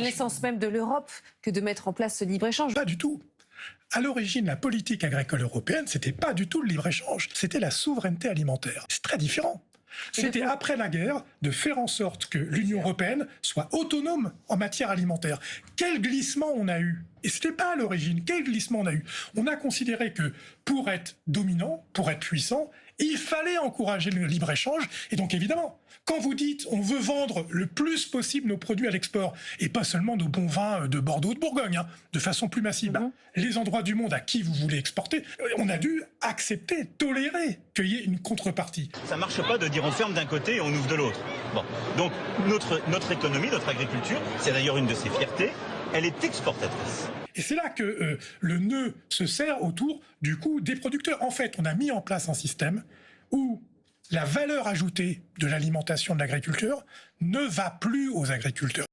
naissance même de l'Europe que de mettre en place ce libre-échange. Pas du tout. À l'origine, la politique agricole européenne, c'était pas du tout le libre-échange, c'était la souveraineté alimentaire. C'est très différent. C'était après la guerre de faire en sorte que l'Union européenne soit autonome en matière alimentaire. Quel glissement on a eu! Et ce n'était pas à l'origine. Quel glissement on a eu! On a considéré que pour être dominant, pour être puissant, il fallait encourager le libre-échange. Et donc évidemment, quand vous dites on veut vendre le plus possible nos produits à l'export, et pas seulement nos bons vins de Bordeaux ou de Bourgogne, de façon plus massive, les endroits du monde à qui vous voulez exporter, on a dû accepter, tolérer qu'il y ait une contrepartie. Ça ne marche pas de dire on ferme d'un côté et on ouvre de l'autre. Bon. Donc notre économie, notre agriculture, c'est d'ailleurs une de ses fiertés, elle est exportatrice. Et c'est là que le nœud se serre autour du coût des producteurs. En fait, on a mis en place un système où la valeur ajoutée de l'alimentation de l'agriculture ne va plus aux agriculteurs.